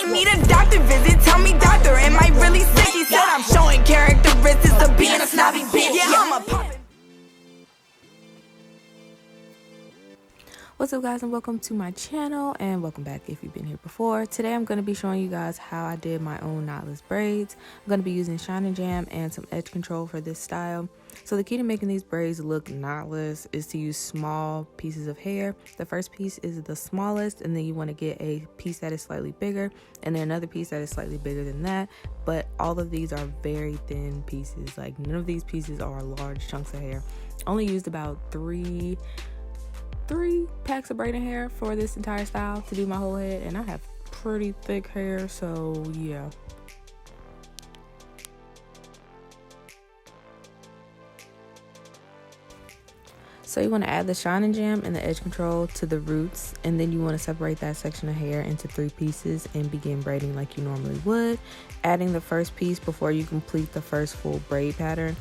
might need a doctor visit. Tell me, doctor, am I really sick? He said I'm showing characteristics of being a snobby bitch. Yeah, I'm a poppin'. What's up, guys, and welcome to my channel, and welcome back if you've been here before. Today I'm going to be showing you guys how I did my own knotless braids. I'm going to be using shine and jam and some edge control for this style. So the key to making these braids look knotless is to use small pieces of hair. The first piece is the smallest, and then you want to get a piece that is slightly bigger, and then another piece that is slightly bigger than that. But all of these are very thin pieces. Like, none of these pieces are large chunks of hair. Only used about three packs of braiding hair for this entire style to do my whole head, and I have pretty thick hair, so yeah. So you want to add the shine and jam and the edge control to the roots, and then you want to separate that section of hair into 3 pieces and begin braiding like you normally would, adding the first piece before you complete the first full braid pattern.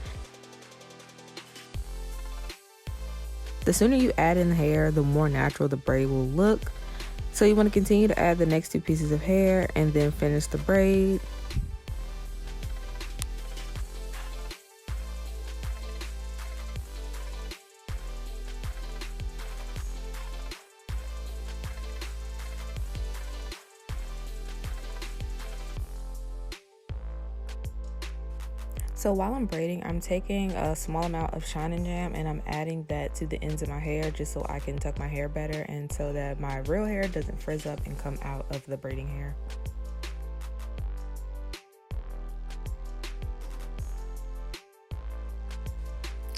The sooner you add in the hair, the more natural the braid will look. So you want to continue to add the next 2 pieces of hair and then finish the braid. So while I'm braiding, I'm taking a small amount of shine and jam and I'm adding that to the ends of my hair just so I can tuck my hair better and so that my real hair doesn't frizz up and come out of the braiding hair.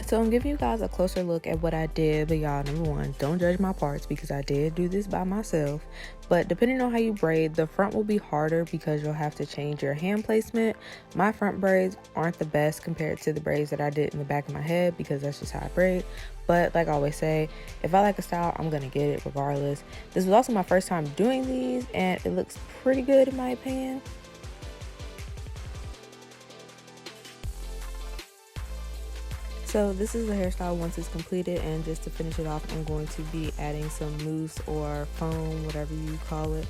So I'm giving you guys a closer look at what I did, but y'all, number one, don't judge my parts because I did do this by myself. But depending on how you braid, the front will be harder because you'll have to change your hand placement. My front braids aren't the best compared to the braids that I did in the back of my head because that's just how I braid. But like I always say, if I like a style, I'm gonna get it regardless. This was also my first time doing these and it looks pretty good in my opinion. So this is the hairstyle once it's completed, and just to finish it off, I'm going to be adding some mousse or foam, whatever you call it,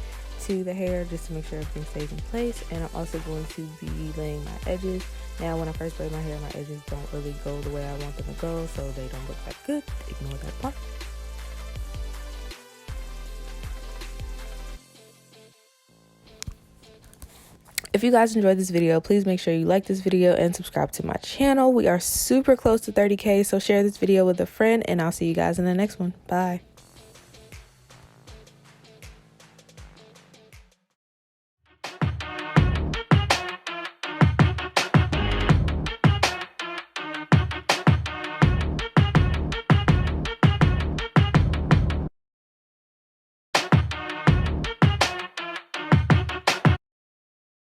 to the hair just to make sure everything stays in place. And I'm also going to be laying my edges. Now when I first braid my hair, my edges don't really go the way I want them to go, so they don't look that good. Ignore that part. If you guys enjoyed this video, please make sure you like this video and subscribe to my channel. We are super close to 30K, so share this video with a friend, and I'll see you guys in the next one. Bye.